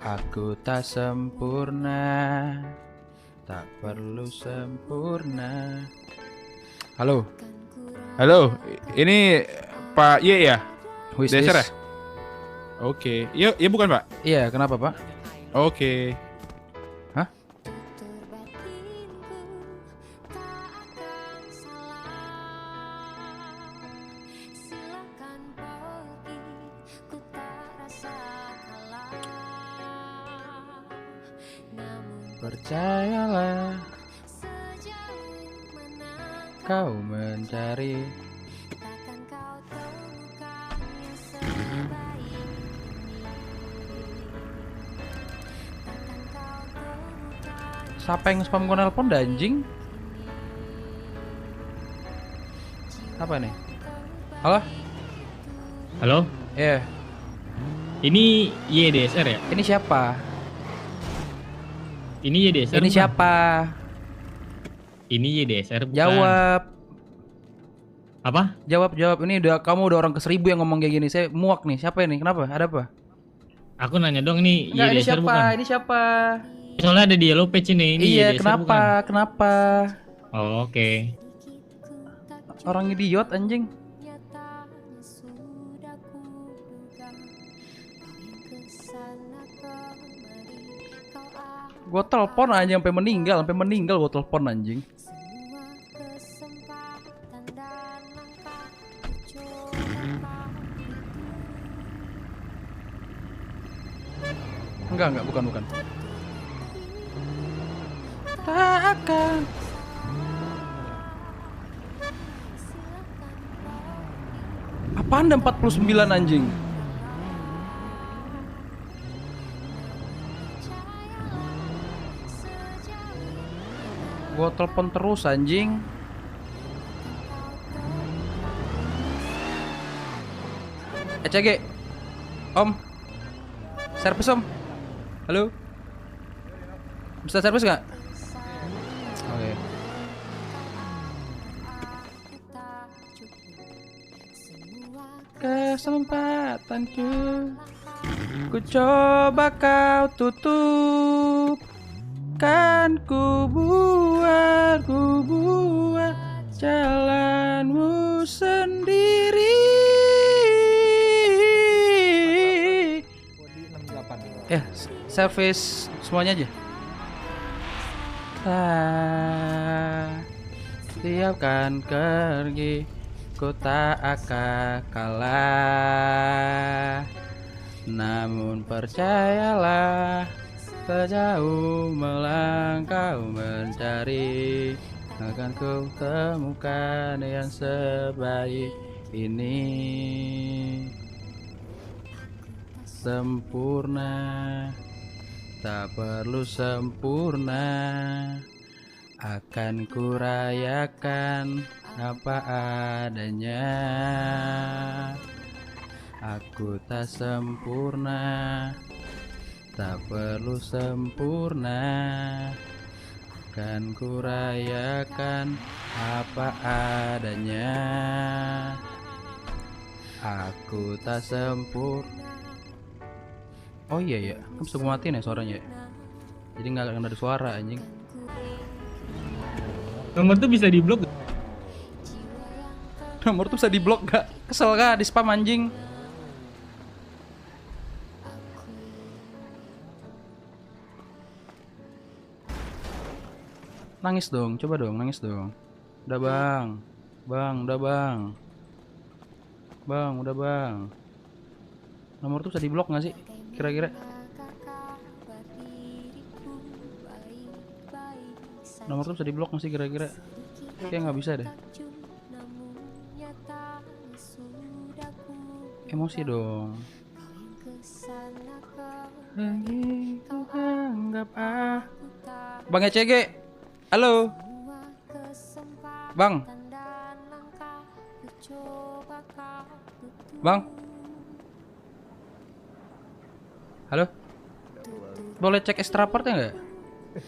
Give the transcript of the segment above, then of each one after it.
Aku tak sempurna, tak perlu sempurna. Halo, Halo, ini Pak Y ya? who is Deser ya? this? Oke, iya bukan Pak? Iya, kenapa Pak? Oke. Hah? Percayalah, kau mencari. Siapa yang spam gue nelpon dah anjing? Apa nih? Halo? Halo, Iya, ini YDSR ya? ini siapa? Ini YDSR Ini bukan? siapa? Ini YDSR bukan? Jawab. Apa? Jawab. Ini kamu udah orang ke 1000 yang ngomong kayak gini. Saya muak nih. Siapa ini? Kenapa? Ada apa? Aku nanya dong nih, Enggak, ini YDSR siapa? bukan? Ini siapa? Soalnya ada di yellow page ini Iya, YDSR kenapa? bukan? Kenapa? Oh, oke. Orang idiot anjing. Gue telepon aja sampai meninggal gue telepon anjing. Enggak, bukan. Tak akan. Apaan ada 49 anjing? Gua telepon terus anjing. ECG. Om. Servis Om. Halo. Bisa servis nggak? Oke. Kesempatanku, ku coba kau tutup, kan ku buat jalanmu sendiri. Servis semuanya aja. Setiap kan pergi, ku tak akan kalah. Namun percayalah, sejauh melangkah mencari, akan ku temukan yang sebaik ini. Sempurna, tak perlu sempurna, akan kurayakan apa adanya. Aku tak sempurna, tak perlu sempurna, akan kurayakan apa adanya. Aku tak sempurna. Oh iya ya, kan bisa gue matiin ya suaranya ya. Jadi nggak ada suara anjing. Nomor tuh bisa diblok. Nomor tuh bisa diblok gak? Kesel gak di spam anjing? Nangis dong, coba dong, nangis dong. Udah bang, udah bang. Bang, udah bang. Nomor tuh bisa diblok gak sih? Kira-kira nomor tuh bisa diblok gak sih kira-kira? Kayak gak bisa deh. Emosi dong. Lagi ku anggap Bang ECG. Halo Bang. Bang. Halo. Boleh cek extra partnya nggak?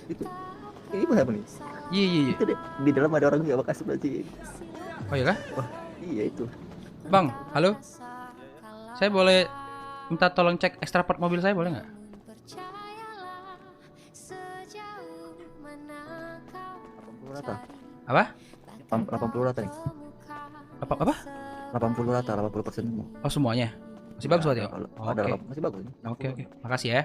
Itu ini apa nih? Iya. Itu deh, di dalam ada orang nggak bekas berarti. Oh iya kah? Wah, iya itu. Bang, halo. Saya boleh minta tolong cek extra part mobil saya boleh nggak? 80 rata. Apa? 80 rata nih. Apa? 80 rata, 80% semua. Oh semuanya. Masih bagus berarti. Kalau Oh, ada oke. masih bagus. Oke. Makasih ya.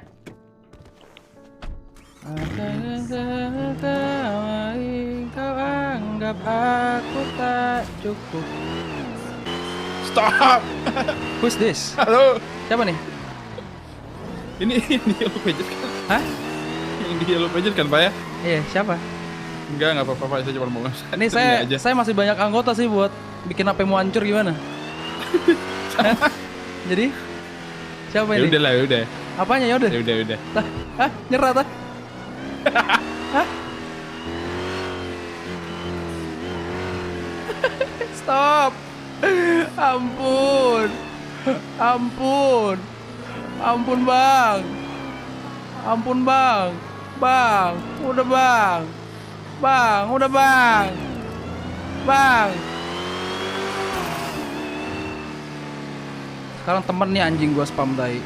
Kau anggap aku tak cukup. Stop. Who's this? Halo. Siapa nih? Ini Yellow Pages kan? Hah? Yang di Yellow Pages kan, Pak ya? Iya, siapa? Enggak apa-apa, Pak. Saya cuma mau ngasih. Ini saya masih banyak anggota sih buat bikin HP mu hancur gimana? Hah? Jadi siapa Ya ini? udah lah, ya udah. Apanya ya udah? Ya udah. Tah, hah? Nyerah tah? Hah? Stop. Ampun. Ampun, Bang. Ampun, Bang. Bang, udah, Bang. Bang, udah, Bang. Bang. Sekarang temen nih anjing gua spam tai.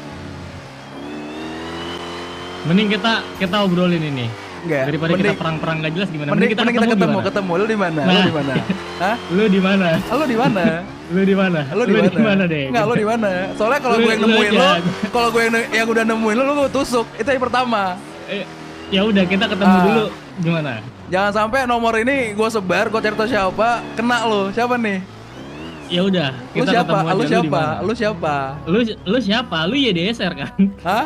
Mending kita obrolin ini. Enggak. Daripada kita perang-perang gak jelas gimana? Mending kita ketemu. gimana? Lu di mana? Lu Nah. di mana? Hah? Lu di mana? Lu di mana? Lu di mana? Lu di mana? deh? Enggak, lu di mana? Soalnya kalau Lu- gue yang lu nemuin aja. lu, kalau gue yang udah nemuin lu gue tusuk. Itu yang pertama. Ya udah kita ketemu Ah. dulu gimana? Jangan sampai nomor ini gue sebar, gue cari tau siapa, kena lu. Siapa nih? Ya udah Lu kita siapa? ketemu aja. Lu di siapa? mana? Lu siapa? Lu siapa? Lu YDSR kan? Hah?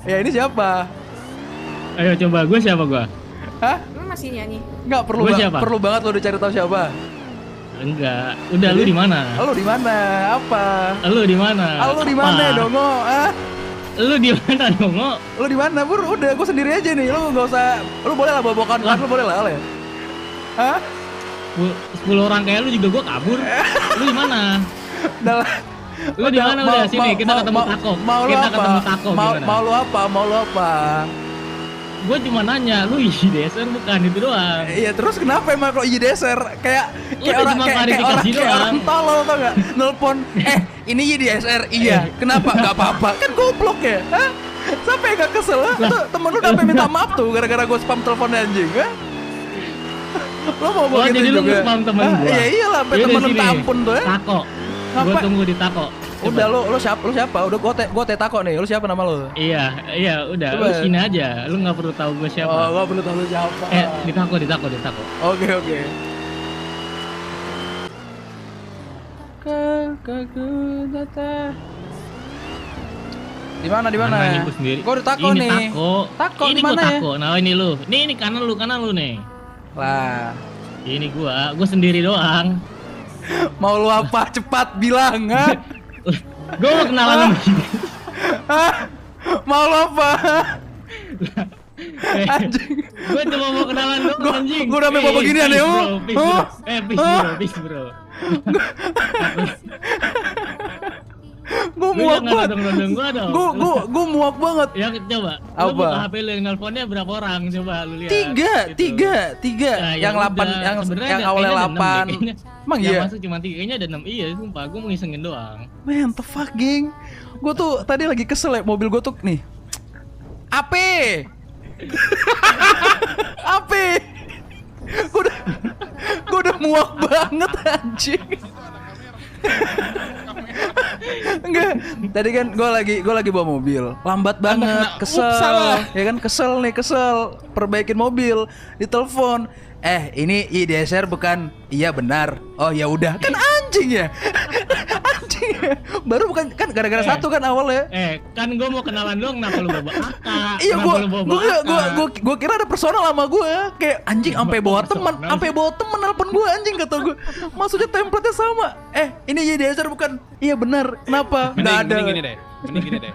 Ya ini siapa? Ayo coba gue siapa gua? Hah? Lu masih nyanyi? Enggak perlu Gua siapa? perlu banget lu dicari tahu siapa. Enggak. Udah lu Jadi- di mana? Lu di mana? Apa? Lu di mana? Lu di mana, Apa? Dongo? Ah? Lu di mana, Dongo? Lu di mana, Bur? Udah, gue sendiri aja nih. Lu nggak usah. Lu boleh lah bawa-bawakan kan, lu boleh lah, Ale. Hah? 10 orang kayak lu juga gua kabur. Lu di mana? Udah. Lu di mana udah sini kita ketemu Tako. Mau lu Kita apa? ketemu Tako Mau gimana? mau lu apa? Mau lu apa? Gua cuma nanya, lu YDSR bukan itu doang. Iya, terus kenapa emang kalau IDSR kayak Udah orang cuma kayak klarifikasi kayak orang doang. tolol tau gak? Nelpon, ini IDSR, iya. Kenapa? Gak apa-apa. Kan goblok ya. Hah? Sampai gak kesel? Ha? Tuh, temen lu udah sampai minta maaf tuh gara-gara gue spam teleponnya anjing. Ha? Lo mau Oh, begitu jadi lu juga? nge-spam temen Hah? gua? Iya iyalah, sampai Yaudah, temen sini. minta ampun tuh ya. Tako. Gua Ngapa? tunggu di Tako. Udah Coba. lu siapa? Udah gue tako nih. Lu siapa nama lu? Iya, udah. Coba. Lu sini aja. Lu nggak perlu tahu gue siapa. Oh, gue perlu tahu lu siapa. Di Tako. Oke. Di mana? Mana nih gua sendiri? Gua udah tako Ini nih. Tako. Tako ini di gua mana ya? Tako. Nah, ini lu. Ini kanan lu nih. Lah, Ini gua sendiri doang. mau lu apa? Cepat bilang, ha? Gua mau kenalan sama dia. Hah? Mau lu apa? Anjing. Gua cuma mau kenalan doang Gua- anjing. gua udah sampai bawa beginian ya, Peace, oh. bro. Oh. Peace bro. Gua Lu muak jangan banget. nodong-nodong gua dong. Gua muak banget. Ya coba. Apa? Lu buka HP lu yang nelponnya berapa orang? Coba lu lihat. Tiga. Nah, Yang ya 8, udah. yang Sebenarnya ada- awalnya kayaknya ada 6 8. deh, kayaknya. Emang Yang iya? masuk cuma 3, kayaknya ada 6. Iya, sumpah gua mau ngisengin doang. Man, the fuck, geng. Gue tuh tadi lagi kesel ya, mobil gue tuh nih. Ape? Ape? Gue udah muak banget anjing. Enggak, tadi kan gue lagi bawa mobil, lambat banget, kesel, salah. ya kan kesel, perbaikin mobil, ditelepon. Ini IDSR bukan? Iya benar. Oh ya udah, kan anjing ya. Anjing ya. Baru bukan kan gara-gara satu kan awalnya. Kan gua mau kenalan doang, kenapa lu bawa AK? Iya, Kenapa lu bawa AK? gua kira ada personal sama gue. Kayak anjing sampai bawa teman, Personal. nelpon gue anjing kata gue. Maksudnya template-nya sama. Ini IDSR bukan? Iya benar. Kenapa? Nggak ada. Mending gini deh.